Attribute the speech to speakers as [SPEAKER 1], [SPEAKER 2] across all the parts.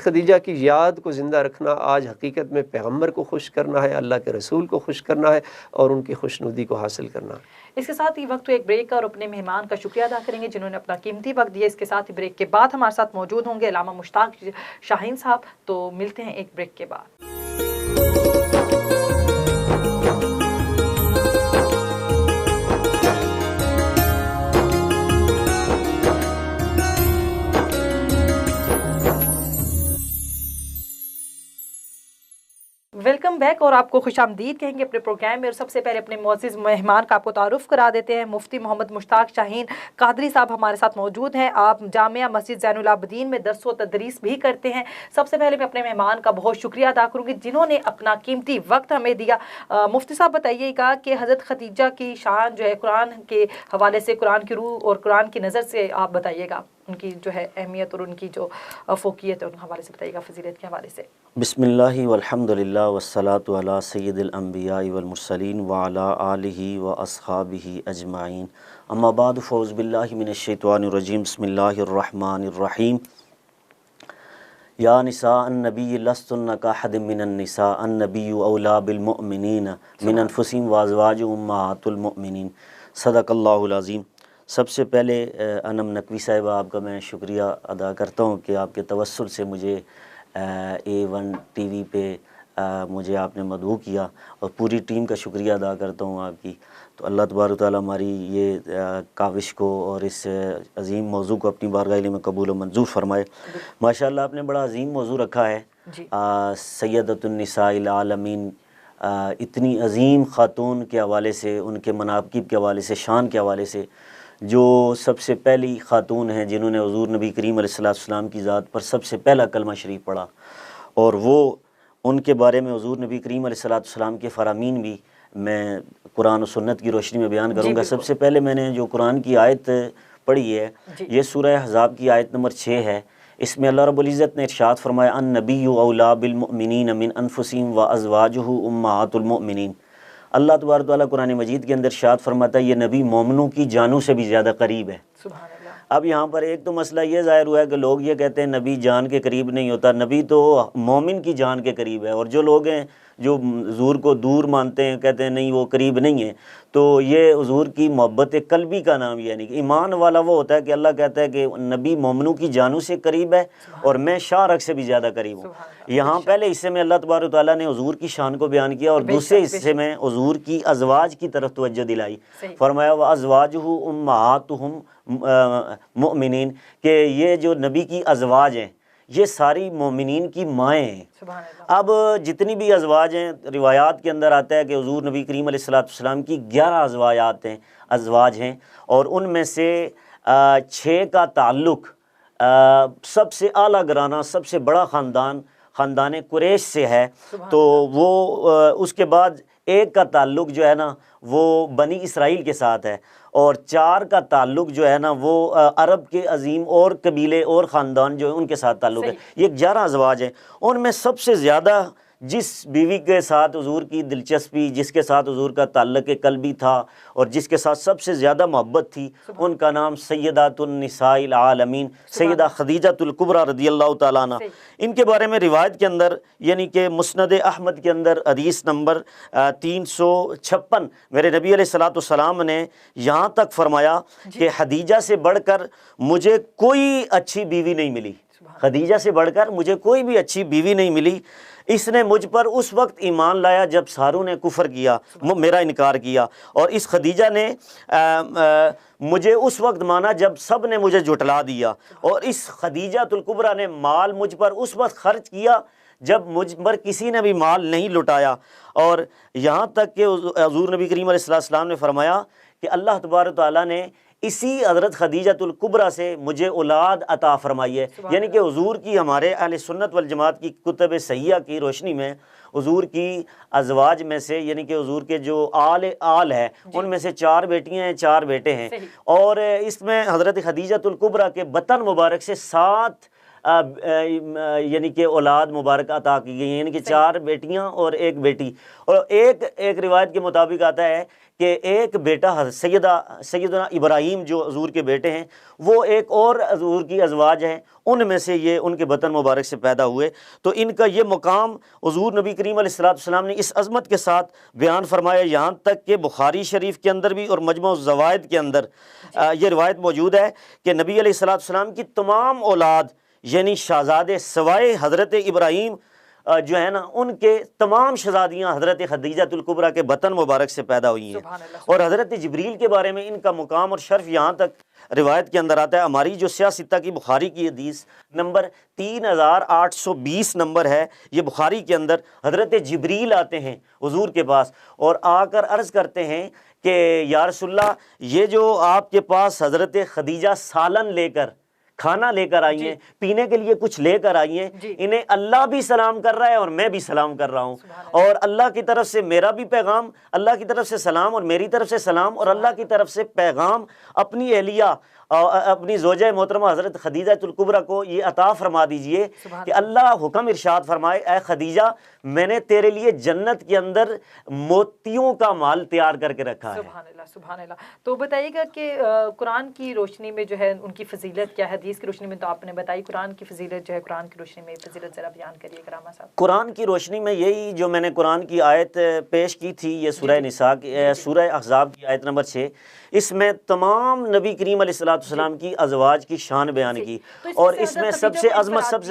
[SPEAKER 1] خدیجہ کی یاد کو زندہ رکھنا آج حقیقت میں پیغمبر کو خوش کرنا ہے، اللہ کے رسول کو خوش کرنا ہے اور ان کی خوشنودی کو حاصل کرنا ہے۔
[SPEAKER 2] اس کے ساتھ ہی وقت ایک بریک کا، اور اپنے مہمان کا شکریہ ادا کریں گے جنہوں نے اپنا قیمتی وقت دیا۔ اس کے ساتھ ہی بریک کے بعد ہمارے ساتھ موجود ہوں گے علامہ مشتاق شاہین صاحب، تو ملتے ہیں ایک بریک کے بعد۔ ویلکم بیک، اور آپ کو خوش آمدید کہیں گے اپنے پروگرام میں۔ اور سب سے پہلے اپنے معزز مہمان کا آپ کو تعارف کرا دیتے ہیں۔ مفتی محمد مشتاق شاہین قادری صاحب ہمارے ساتھ موجود ہیں۔ آپ جامعہ مسجد زین العابدین میں درس و تدریس بھی کرتے ہیں۔ سب سے پہلے میں اپنے مہمان کا بہت شکریہ ادا کروں گی جنہوں نے اپنا قیمتی وقت ہمیں دیا۔ مفتی صاحب بتائیے گا کہ حضرت خدیجہ کی شان جو ہے قرآن کے حوالے سے، قرآن کی روح اور قرآن کی نظر سے آپ بتائیے گا، ان کی جو ہے اہمیت اور ان کی جو فوقیت ہے ان حوالے سے بتائیے گا، فضیلت کے حوالے سے۔
[SPEAKER 3] بسم اللہ والحمد للہ والصلاة علی سید الانبیاء والمرسلین وعلی آلہ واصحابہ اجمعین، اما بعد فاعوذ باللہ من الشیطان الرجیم، بسم اللہ الرحمن الرحیم۔ یا نساء النبی لستن کاحد من النساء النبی اولی بالمؤمنین من انفسہم وازواجہم امہات المؤمنین، صدق اللہ العظیم۔ سب سے پہلے انم نقوی صاحبہ آپ کا میں شکریہ ادا کرتا ہوں کہ آپ کے توسل سے مجھے A1 ٹی وی پہ مجھے آپ نے مدعو کیا، اور پوری ٹیم کا شکریہ ادا کرتا ہوں آپ کی۔ تو اللہ تبارک و تعالیٰ ہماری یہ کاوش کو اور اس عظیم موضوع کو اپنی بارگاہ میں قبول و منظور فرمائے۔ ماشاءاللہ آپ نے بڑا عظیم موضوع رکھا ہے، سیدۃ النساء العالمین، اتنی عظیم خاتون کے حوالے سے، ان کے مناقب کے حوالے سے، شان کے حوالے سے، جو سب سے پہلی خاتون ہیں جنہوں نے حضور نبی کریم علیہ السلام کی ذات پر سب سے پہلا کلمہ شریف پڑھا، اور وہ ان کے بارے میں حضور نبی کریم علیہ السلام کے فرامین بھی میں قرآن و سنت کی روشنی میں بیان کروں گا۔ سب سے پہلے میں نے جو قرآن کی آیت پڑھی ہے یہ سورہ احزاب کی آیت نمبر 6 ہے۔ اس میں اللہ رب العزت نے ارشاد فرمایا النبی اولی بالمؤمنین من انفسہم وازواجہ امہات المؤمنین۔ اللہ تبارک و تعالیٰ قرآن مجید کے اندر ارشاد فرماتا ہے یہ نبی مومنوں کی جانوں سے بھی زیادہ قریب ہے۔
[SPEAKER 2] سبحان اللہ۔
[SPEAKER 3] اب یہاں پر ایک تو مسئلہ یہ ظاہر ہوا ہے کہ لوگ یہ کہتے ہیں نبی جان کے قریب نہیں ہوتا، نبی تو مومن کی جان کے قریب ہے، اور جو لوگ ہیں جو حضور کو دور مانتے ہیں کہتے ہیں نہیں وہ قریب نہیں ہے، تو یہ حضور کی محبت قلبی کا نام یہ نہیں۔ ایمان والا وہ ہوتا ہے کہ اللہ کہتا ہے کہ نبی مومنوں کی جانوں سے قریب ہے اور میں شاہ رگ سے بھی زیادہ قریب ہوں۔ یہاں پہلے حصے میں اللہ تبارک و تعالیٰ نے حضور کی شان کو بیان کیا، اور دوسرے حصے میں حضور کی ازواج کی طرف توجہ دلائی، فرمایا وازواجہ امہاتہم مؤمنین، کہ یہ جو نبی کی ازواج ہیں یہ ساری مومنین کی مائیں ہیں۔ اب جتنی بھی ازواج ہیں، روایات کے اندر آتا ہے کہ حضور نبی کریم علیہ السلام کی 11 ازواج ہیں، اور ان میں سے 6 کا تعلق سب سے اعلیٰ گرانہ، سب سے بڑا خاندان قریش سے ہے، تو وہ اس کے بعد 1 کا تعلق جو ہے نا وہ بنی اسرائیل کے ساتھ ہے، اور 4 کا تعلق جو ہے نا وہ عرب کے عظیم اور قبیلے اور خاندان جو ہے ان کے ساتھ تعلق ہے۔ یہ 11 ازواج ہیں، ان میں سب سے زیادہ جس بیوی کے ساتھ حضور کی دلچسپی، جس کے ساتھ حضور کا تعلق قلبی تھا اور جس کے ساتھ سب سے زیادہ محبت تھی، ان کا نام سیدۃ النساء العالمین سیدہ خدیجہ الکبریٰ رضی اللہ تعالیٰ عنہ۔ ان کے بارے میں روایت کے اندر یعنی کہ مسند احمد کے اندر حدیث نمبر 356 میرے نبی علیہ السلام نے یہاں تک فرمایا کہ خدیجہ سے بڑھ کر مجھے کوئی اچھی بیوی نہیں ملی، خدیجہ سے بڑھ کر مجھے کوئی بھی اچھی بیوی نہیں ملی، اس نے مجھ پر اس وقت ایمان لایا جب ساروں نے کفر کیا، میرا انکار کیا، اور اس خدیجہ نے مجھے اس وقت مانا جب سب نے مجھے جھٹلا دیا، اور اس خدیجہ الکبریٰ نے مال مجھ پر اس وقت خرچ کیا جب مجھ پر کسی نے بھی مال نہیں لٹایا۔ اور یہاں تک کہ حضور نبی کریم علیہ السلام نے فرمایا کہ اللہ تبارک تعالیٰ نے اسی حضرت خدیجہ الکبریٰ سے مجھے اولاد عطا فرمائی ہے، یعنی کہ حضور کی، ہمارے اہل سنت والجماعت کی کتب صحیحہ کی روشنی میں حضور کی ازواج میں سے یعنی کہ حضور کے جو آل ہے ان میں سے 4 بیٹیاں ہیں، 4 بیٹے ہیں، اور اس میں حضرت خدیجہ الکبریٰ کے بطن مبارک سے 7 یعنی کہ اولاد مبارک عطا کی گئی ہیں، یعنی کہ 4 بیٹیاں اور 1 بیٹی، اور ایک روایت کے مطابق آتا ہے کہ ایک بیٹا سیدنا ابراہیم جو حضور کے بیٹے ہیں، وہ ایک اور حضور کی ازواج ہیں، ان میں سے یہ ان کے بطن مبارک سے پیدا ہوئے۔ تو ان کا یہ مقام حضور نبی کریم علیہ السلام نے اس عظمت کے ساتھ بیان فرمایا، یہاں تک کہ بخاری شریف کے اندر بھی اور مجموع الزوائد کے اندر یہ روایت موجود ہے کہ نبی علیہ السلام کی تمام اولاد یعنی شہزادے سوائے حضرت ابراہیم جو ہے نا، ان کے تمام شہزادیاں حضرت خدیجہ الکبریٰ کے بطن مبارک سے پیدا ہوئی ہیں۔ اور حضرت جبریل کے بارے میں ان کا مقام اور شرف یہاں تک روایت کے اندر آتا ہے، ہماری جو سیاہ ستہ کی بخاری کی حدیث نمبر 3820 نمبر ہے، یہ بخاری کے اندر حضرت جبریل آتے ہیں حضور کے پاس اور آ کر عرض کرتے ہیں کہ یا رسول اللہ، یہ جو آپ کے پاس حضرت خدیجہ سالن لے کر کھانا لے کر آئی ہیں، پینے کے لیے کچھ لے کر آئی ہیں، انہیں اللہ بھی سلام کر رہا ہے اور میں بھی سلام کر رہا ہوں، اور اللہ کی طرف سے میرا بھی پیغام، اللہ کی طرف سے سلام اور میری طرف سے سلام، اور اللہ کی طرف سے پیغام اپنی اہلیہ اپنی زوجہ محترمہ حضرت خدیجہ الکبریٰ کو یہ عطا فرما دیجئے کہ اللہ حکم ارشاد فرمائے، اے خدیجہ میں نے تیرے لیے جنت کے اندر موتیوں کا مال تیار کر کے رکھا ہے۔
[SPEAKER 2] سبحان اللہ، سبحان اللہ۔ تو بتائیے گا کہ قرآن کی روشنی میں جو ہے ان کی فضیلت کیا ہے؟ حدیث کی روشنی میں تو آپ نے بتائی، قرآن کی فضیلت جو ہے، قرآن کی روشنی میں فضیلت ذرا بیان کریے کرامہ صاحب۔
[SPEAKER 3] قرآن کی روشنی میں یہی جو میں نے قرآن کی آیت پیش کی تھی، یہ سورہ نساء سورہ احزاب کی آیت نمبر 6، اس میں تمام نبی کریم علیہ السلام کی ازواج کی شان بیان کی، اور اس میں سب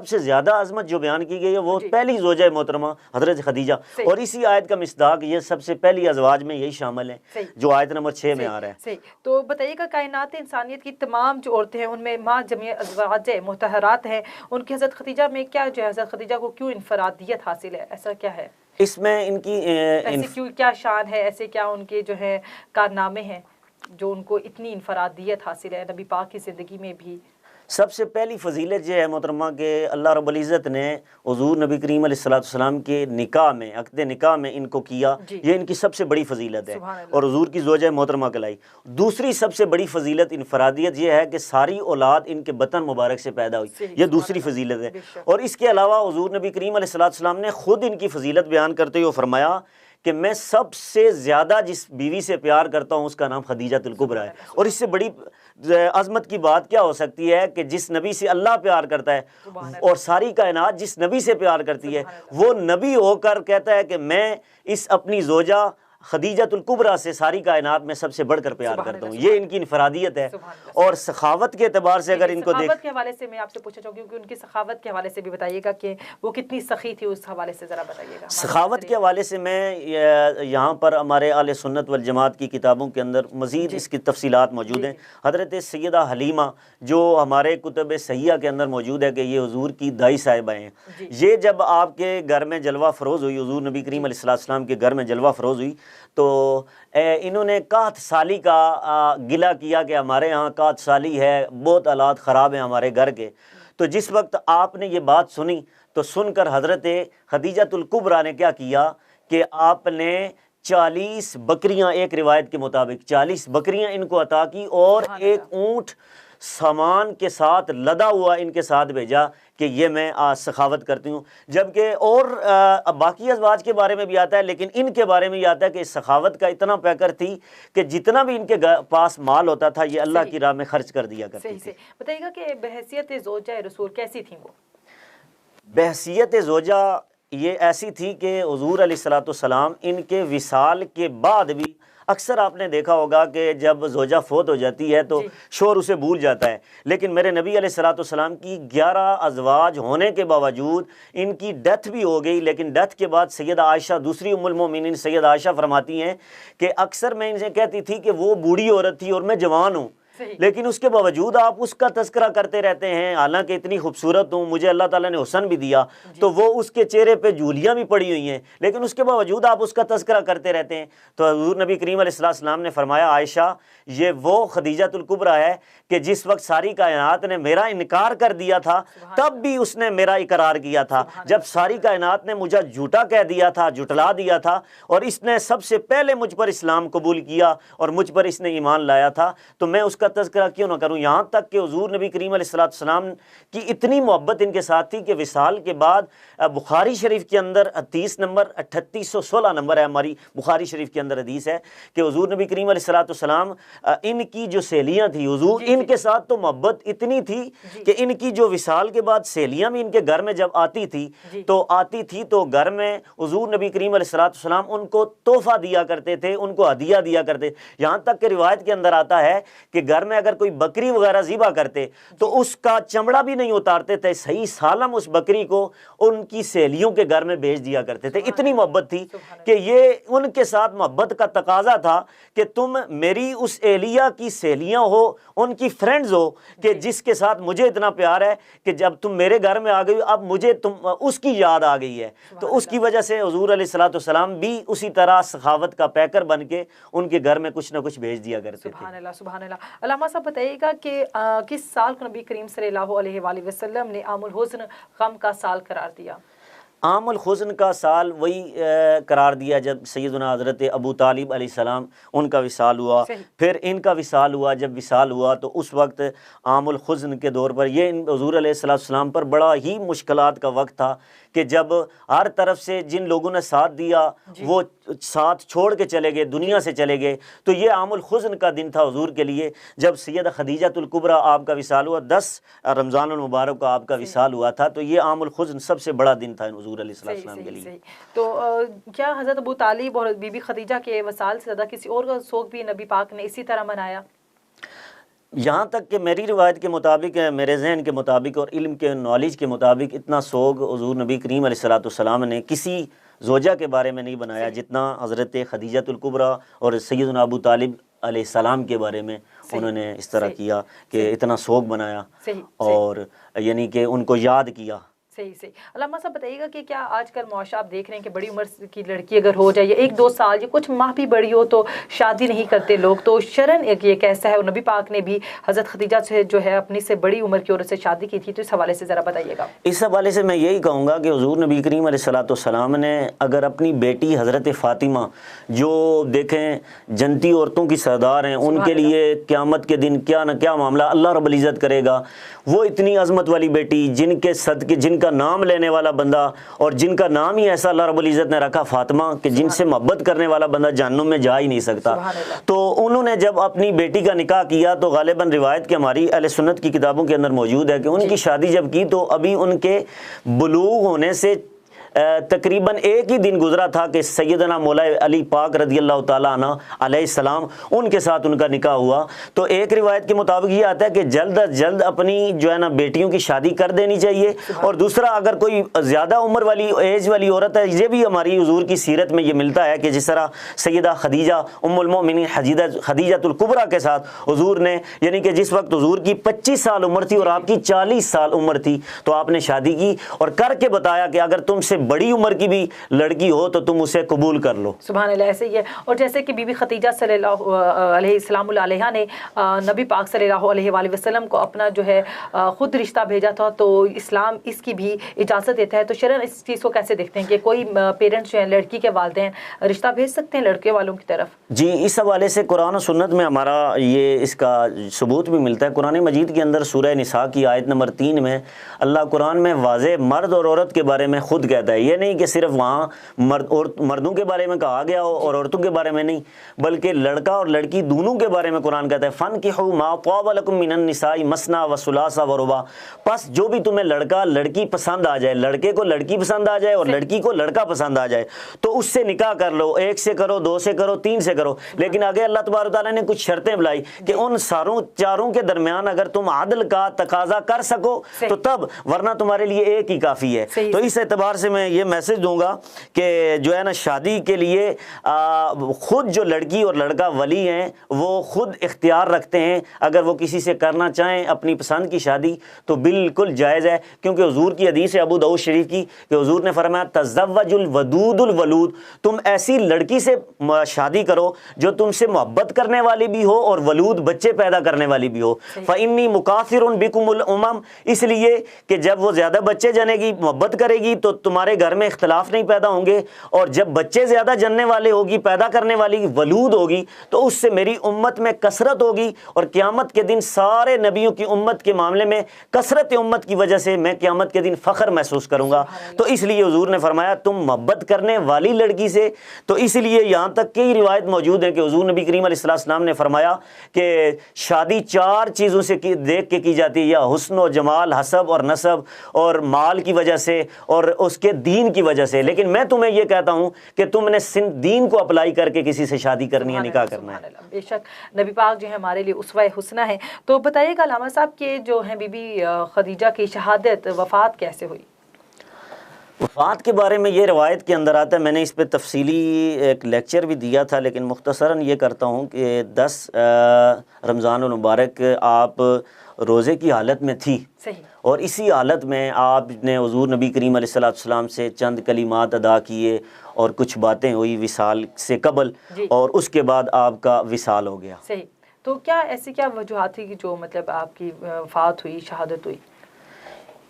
[SPEAKER 3] سے زیادہ عظمت جو بیان کی گئی ہے وہ پہلی زوجہ محترمہ حضرت خدیجہ، اور اسی آیت کا مصداق یہ سب سے پہلی ازواج میں یہی شامل ہیں جو آیت نمبر 6 میں آ رہا ہے۔
[SPEAKER 2] صحیح۔ تو بتائیے گا کائنات انسانیت کی تمام جو عورتیں ہیں ان میں ماں جميع ازواج مطہرات ہیں، ان کی حضرت خدیجہ میں کیا جو ہے، حضرت خدیجہ کو کیوں انفرادیت حاصل ہے؟ ایسا کیا ہے
[SPEAKER 3] اس میں ان کی
[SPEAKER 2] ایسی کیوں کیا شان ہے، ایسے کیا ان کے جو ہے کارنامے ہیں جو ان کو اتنی انفرادیت حاصل ہے نبی پاک کی زندگی میں بھی؟
[SPEAKER 3] سب سے پہلی فضیلت یہ ہے محترمہ کہ اللہ رب العزت نے حضور نبی کریم علیہ السلام کے نکاح میں، عقد نکاح میں ان کو کیا، یہ ان کی سب سے بڑی فضیلت ہے اور حضور کی زوجہ محترمہ کہلائی۔ دوسری سب سے بڑی فضیلت انفرادیت یہ ہے کہ ساری اولاد ان کے بطن مبارک سے پیدا ہوئی، یہ دوسری فضیلت ہے۔ اور اس کے علاوہ حضور نبی کریم علیہ السلام نے خود ان کی فضیلت بیان کرتے ہوئے فرمایا کہ میں سب سے زیادہ جس بیوی سے پیار کرتا ہوں اس کا نام خدیجہ الکبریٰ ہے، اور اس سے بڑی عظمت کی بات کیا ہو سکتی ہے کہ جس نبی سے اللہ پیار کرتا ہے اور ساری کائنات جس نبی سے پیار کرتی ہے، وہ نبی ہو کر کہتا ہے کہ میں اس اپنی زوجہ خدیجہ الکبریٰ سے ساری کائنات میں سب سے بڑھ کر پیار کرتا ہوں۔ یہ ان کی انفرادیت ہے۔ اور سخاوت کے اعتبار سے اگر ان کو
[SPEAKER 2] سخاوت کے حوالے سے میں آپ سے پوچھنا چاہوں گی، کیونکہ ان کی سخاوت کے حوالے سے بھی بتائیے گا کہ وہ کتنی سخی تھی، اس حوالے سے ذرا بتائیے گا۔
[SPEAKER 3] سخاوت کے حوالے سے میں یہاں پر ہمارے اہل سنت والجماعت کی کتابوں کے اندر مزید اس کی تفصیلات موجود ہیں۔ حضرت سیدہ حلیمہ جو ہمارے کتب صحیحہ کے اندر موجود ہے کہ یہ حضور کی دائی صاحبہ ہیں، یہ جب آپ کے گھر میں جلوہ فروز ہوئی، حضور نبی کریم علیہ السلام کے گھر میں جلوہ فروز ہوئی، تو انہوں نے قحط سالی کا گلہ کیا کہ ہمارے ہاں قحط سالی ہے، بہت حالات خراب ہیں ہمارے گھر کے۔ تو جس وقت آپ نے یہ بات سنی تو سن کر حضرت خدیجہ الکبریٰ نے کیا کیا کہ آپ نے 40 بکریاں، ایک روایت کے مطابق 40 بکریاں ان کو عطا کی اور ایک اونٹ سامان کے ساتھ لدا ہوا ان کے ساتھ بھیجا کہ یہ میں سخاوت کرتی ہوں۔ جبکہ اور باقی ازواج کے بارے میں بھی آتا ہے، لیکن ان کے بارے میں یہ آتا ہے کہ اس سخاوت کا اتنا پیکر تھی کہ جتنا بھی ان کے پاس مال ہوتا تھا یہ اللہ کی راہ میں خرچ کر دیا کرتی تھی۔
[SPEAKER 2] بتائیے گا کہ بحیثیت زوجہ رسول کیسی تھیں وہ؟
[SPEAKER 3] بحیثیت زوجہ یہ ایسی تھی کہ حضور علیہ السلام ان کے وصال کے بعد بھی اکثر آپ نے دیکھا ہوگا کہ جب زوجہ فوت ہو جاتی ہے تو شوہر اسے بھول جاتا ہے، لیکن میرے نبی علیہ السلام کی 11 ازواج ہونے کے باوجود ان کی ڈیتھ بھی ہو گئی، لیکن ڈیتھ کے بعد سیدہ عائشہ، دوسری ام المومنین سیدہ عائشہ فرماتی ہیں کہ اکثر میں ان سے کہتی تھی کہ وہ بوڑھی عورت تھی اور میں جوان ہوں، لیکن اس کے باوجود آپ اس کا تذکرہ کرتے رہتے ہیں، حالانکہ اتنی خوبصورت ہوں، مجھے اللہ تعالیٰ نے حسن بھی دیا، تو وہ اس کے چہرے پہ جھولیاں بھی پڑی ہوئی ہیں، لیکن اس کے باوجود آپ اس کا تذکرہ کرتے رہتے ہیں۔ تو حضور نبی کریم علیہ السلام نے فرمایا عائشہ یہ وہ خدیجہ الکبریٰ ہے کہ جس وقت ساری کائنات نے میرا انکار کر دیا تھا تب بھی اس نے میرا اقرار کیا تھا، جب ساری کائنات نے مجھے جھوٹا کہہ دیا تھا، جھٹلا دیا تھا، اور اس نے سب سے پہلے مجھ پر اسلام قبول کیا اور مجھ پر اس نے ایمان لایا تھا، تو میں اس کا تذکرہ کیوں نہ کروں، یہاں تک کہ حضور نبی کریم علیہ السلام کی اتنی محبت ان کے ساتھ تھی کہ وصال کے بعد بخاری شریف کے اندر حدیث نمبر 3816 نمبر ہے، ہماری بخاری شریف کے اندر حدیث ہے کہ حضور نبی کریم علیہ السلام ان کی جو سہیلیاں تھیں حضور ان کے ساتھ تو محبت اتنی تھی کہ ان کی جو وصال کے بعد سہیلیاں بھی ان کے گھر میں جب آتی تھی تو گھر میں حضور نبی کریم علیہ السلام ان کو تحفہ دیا کرتے تھے، ان کو ہدیہ دیا کرتے، یہاں تک کہ روایت کے اندر آتا ہے کہ گھر میں اگر کوئی بکری وغیرہ ذبح کرتے تو اس کا چمڑا بھی نہیں اتارتے تھے، صحیح سالم اس بکری کو ان کی سہیلیوں کے گھر میں بھیج دیا کرتے تھے۔ اتنی محبت تھی کہ یہ ان کے ساتھ محبت کا تقاضا تھا کہ تم میری اس اہلیہ کی سہیلیاں ہو، ان کی فرینڈز ہو، کہ جس کے ساتھ مجھے اتنا پیار ہے کہ جب تم میرے گھر میں آ گئی اب مجھے اس کی یاد آ گئی ہے۔ تو اس کی وجہ سے حضور علیہ السلام بھی اسی طرح سخاوت کا پیکر بن کے ان کے گھر میں کچھ نہ کچھ بھیج دیا کرتے تھے۔
[SPEAKER 2] سبحان اللہ سبحان اللہ۔ علامہ صاحب بتائیے گا کہ کس سال کو نبی کریم صلی اللہ علیہ وآلہ وسلم نے عام الحزن غم کا سال قرار دیا؟
[SPEAKER 3] عام الحزن کا سال وہی قرار دیا جب سیدنا حضرت ابو طالب علیہ السلام ان کا وصال ہوا، پھر ان کا وصال ہوا، جب وصال ہوا تو اس وقت عام الحزن کے دور پر یہ حضور علیہ السلام پر بڑا ہی مشکلات کا وقت تھا کہ جب ہر طرف سے جن لوگوں نے ساتھ دیا وہ ساتھ چھوڑ کے چلے گئے، دنیا سے چلے گئے، تو یہ عام الحزن کا دن تھا حضور کے لیے جب سیدہ خدیجۃ الکبریٰ آپ کا وصال ہوا، 10 رمضان المبارک کو آپ کا وصال ہوا تھا، تو یہ عام الحزن سب سے بڑا دن تھا حضور علیہ السلام کے لیے۔
[SPEAKER 2] تو کیا حضرت ابو طالب اور بی بی خدیجہ کے وصال سے زیادہ کسی اور کا سوگ بھی نبی پاک نے اسی طرح منایا؟
[SPEAKER 3] یہاں تک کہ میری روایت کے مطابق، میرے ذہن کے مطابق اور علم کے نالج کے مطابق اتنا سوگ حضور نبی کریم علیہ السلام نے کسی زوجہ کے بارے میں نہیں بنایا جتنا حضرت خدیجۃ الکبریٰ اور سیدنا ابو طالب علیہ السلام کے بارے میں انہوں نے اس طرح کیا کہ اتنا سوگ بنایا اور یعنی کہ ان کو یاد کیا۔
[SPEAKER 2] صحیح۔ علامہ صاحب بتائیے گا کہ کیا آج کل معاشرہ آپ دیکھ رہے ہیں کہ بڑی عمر کی لڑکی اگر ہو جائے یا 1-2 سال یا کچھ ماہ بھی بڑی ہو تو شادی نہیں کرتے لوگ، تو شرعاً یہ کیسا ہے؟ اور نبی پاک نے بھی حضرت خدیجہ سے جو ہے اپنی سے بڑی عمر کی عورت سے شادی کی تھی، تو اس حوالے سے ذرا بتائیے گا۔
[SPEAKER 3] اس حوالے سے میں یہی کہوں گا کہ حضور نبی کریم علیہ السلام نے اگر اپنی بیٹی حضرت فاطمہ جو دیکھیں جنتی عورتوں کی سردار ہیں، ان کے لیے قیامت کے دن کیا نہ کیا معاملہ اللہ رب العزت کرے گا، وہ اتنی عظمت والی بیٹی جن کے صدقے جن کا نام لینے والا بندہ اور جن کا نام ہی ایسا اللہ رب العزت نے رکھا فاطمہ کہ جن سے محبت کرنے والا بندہ جہنم میں جا ہی نہیں سکتا، تو انہوں نے جب اپنی بیٹی کا نکاح کیا تو غالباً روایت کے ہماری اہل سنت کی کتابوں کے اندر موجود ہے کہ ان کی شادی جب کی تو ابھی ان کے بلوغ ہونے سے تقریباً ایک ہی دن گزرا تھا کہ سیدنا مولا علی پاک رضی اللہ تعالیٰ عنہ علیہ السلام ان کے ساتھ ان کا نکاح ہوا۔ تو ایک روایت کے مطابق یہ آتا ہے کہ جلد از جلد اپنی جو ہے نا بیٹیوں کی شادی کر دینی چاہیے، اور دوسرا اگر کوئی زیادہ عمر والی ایج والی عورت ہے، یہ بھی ہماری حضور کی سیرت میں یہ ملتا ہے کہ جس طرح سیدہ خدیجہ ام المؤمنین خدیجۃ الکبریٰ کے ساتھ حضور نے یعنی کہ جس وقت حضور کی 25 سال عمر تھی اور آپ کی 40 سال عمر تھی تو آپ نے شادی کی اور کر کے بتایا کہ اگر تم سے بڑی عمر کی بھی لڑکی ہو تو تم اسے قبول کر لو۔
[SPEAKER 2] سبحان اللہ، ایسے ہی ہے۔ اور جیسے کہ بی بی خدیجہ صلی اللہ علیہ السلام علیہ نے نبی پاک صلی اللہ علیہ وآلہ وسلم کو اپنا جو ہے خود رشتہ بھیجا تھا، تو اسلام اس کی بھی اجازت دیتا ہے، تو شرعاً اس چیز کو کیسے دیکھتے ہیں کہ کوئی پیرنٹس جو ہیں لڑکی کے والدین رشتہ بھیج سکتے ہیں لڑکے والوں کی طرف؟
[SPEAKER 3] جی، اس حوالے سے قرآن و سنت میں ہمارا یہ اس کا ثبوت بھی ملتا ہے۔ قرآن مجید کے اندر سورہ نساء کی آیت نمبر 3 میں اللہ قرآن میں واضح مرد اور عورت کے بارے میں خود کہتا ہے، یہ نہیں کہ صرف وہاں مردوں کے بارے میں کہا گیا ہو اور عورتوں کے بارے میں نہیں، بلکہ لڑکا اور لڑکی دونوں کے بارے میں قرآن کہتا ہے فَانْكِحُوا مَا طَابَ لَكُم مِّنَ النِّسَاءِ مَثْنَىٰ وَثُلَاثَ وَرُبَاعَ، پس جو بھی تمہیں لڑکا لڑکی پسند آ جائے، لڑکے کو لڑکی پسند آ جائے اور لڑکی کو لڑکا پسند آ جائے تو اس سے نکاح کر لو، 1 سے کرو، 2 سے کرو، 3 سے کرو، لیکن آگے اللہ تبارک تعالیٰ نے کچھ شرطیں بلائی کہ ان چاروں کے درمیان اگر تم عدل کا تقاضا کر سکو تو تب، ورنہ تمہارے لیے ایک ہی کافی ہے۔ تو اس اعتبار سے میں یہ میسج دوں گا کہ جو ہے نا شادی کے لیے خود جو لڑکی اور لڑکا ولی ہیں وہ خود اختیار رکھتے ہیں، اگر وہ کسی سے کرنا چاہیں اپنی پسند کی شادی تو بالکل جائز ہے، کیونکہ حضور کی حدیث ہے ابو داؤد شریف کی کہ حضور نے فرمایا تزوج الودود الولود، تم ایسی لڑکی سے شادی کرو جو تم سے محبت کرنے والی بھی ہو اور ولود بچے پیدا کرنے والی بھی ہو، فإنی مکاثر بکم الامم، اس لیے کہ جب وہ زیادہ بچے جنے گی محبت کرے گی تو تمہارے ہمارے گھر میں اختلاف نہیں پیدا ہوں گے، اور جب بچے زیادہ جننے والے ہوگی، پیدا کرنے والی ولود ہوگی، تو اس سے میری امت میں کثرت ہوگی، اور قیامت کے دن سارے نبیوں کی امت کے معاملے میں کثرت امت کی وجہ سے میں قیامت کے دن فخر محسوس کروں گا۔ تو اس لیے حضور نے فرمایا تم محبت کرنے والی لڑکی سے، تو اس لیے یہاں تک کئی روایت موجود ہیں کہ حضور نبی کریم علیہ السلام نے فرمایا کہ شادی 4 چیزوں سے دیکھ کے کی جاتی ہے، یا حسن و جمال، حسب اور نسب، اور مال کی وجہ سے، اور اس کے دین کی وجہ سے۔ لیکن میں تمہیں یہ کہتا ہوں کہ تم نے دین کو اپلائی کر کے کسی سے شادی کرنی ہے، نکاح کرنا ہے۔
[SPEAKER 2] بے شک نبی پاک جو ہے ہمارے لیے اسوہ حسنہ ہے۔ تو بتائیے گا علامہ صاحب کہ جو ہے بی بی خدیجہ کی شہادت، وفات کیسے ہوئی؟
[SPEAKER 3] وفات کے بارے میں یہ روایت کے اندر آتا ہے، میں نے اس پہ تفصیلی ایک لیکچر بھی دیا تھا، لیکن مختصراً یہ کرتا ہوں کہ 10 رمضان المبارک آپ روزے کی حالت میں تھی،
[SPEAKER 2] صحیح،
[SPEAKER 3] اور اسی حالت میں آپ نے حضور نبی کریم علیہ السلام سے چند کلمات ادا کیے، اور کچھ باتیں ہوئی وصال سے قبل، اور اس کے بعد آپ کا وصال ہو گیا۔
[SPEAKER 2] صحیح، تو کیا ایسی کیا وجوہات تھی کہ جو مطلب آپ کی وفات ہوئی، شہادت ہوئی؟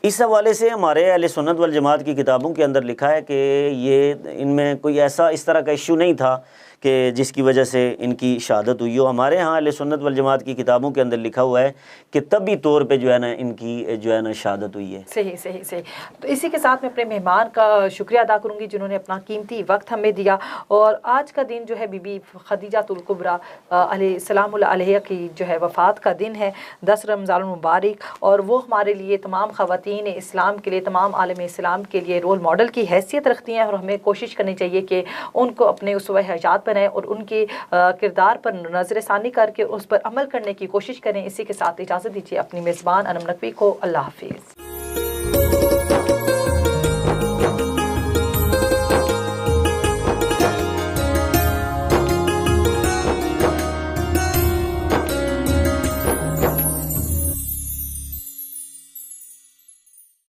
[SPEAKER 3] اس حوالے سے ہمارے اہل سنت والجماعت کی کتابوں کے اندر لکھا ہے کہ یہ ان میں کوئی ایسا اس طرح کا ایشو نہیں تھا کہ جس کی وجہ سے ان کی شہادت ہوئی ہو۔ ہمارے ہاں اہل سنت والجماعت کی کتابوں کے اندر لکھا ہوا ہے کہ طبی طور پہ جو ہے نا ان کی جو ہے نا شہادت ہوئی ہے۔
[SPEAKER 2] صحیح صحیح صحیح۔ تو اسی کے ساتھ میں اپنے مہمان کا شکریہ ادا کروں گی جنہوں نے اپنا قیمتی وقت ہمیں دیا، اور آج کا دن جو ہے بی بی خدیجہ الکبریٰ علیہ السلام علیہ کی جو ہے وفات کا دن ہے، 10 رمضان المبارک، اور وہ ہمارے لیے تمام خواتین اسلام کے لیے، تمام عالم اسلام کے لیے رول ماڈل کی حیثیت رکھتی ہیں، اور ہمیں کوشش کرنی چاہیے کہ ان کو اپنے اسوہ حیات بنائیں اور ان کے کردار پر نظر ثانی کر کے اس پر عمل کرنے کی کوشش کریں۔ اسی کے ساتھ اجازت دیجیے اپنی میزبان انم نقوی کو۔ اللہ حافظ۔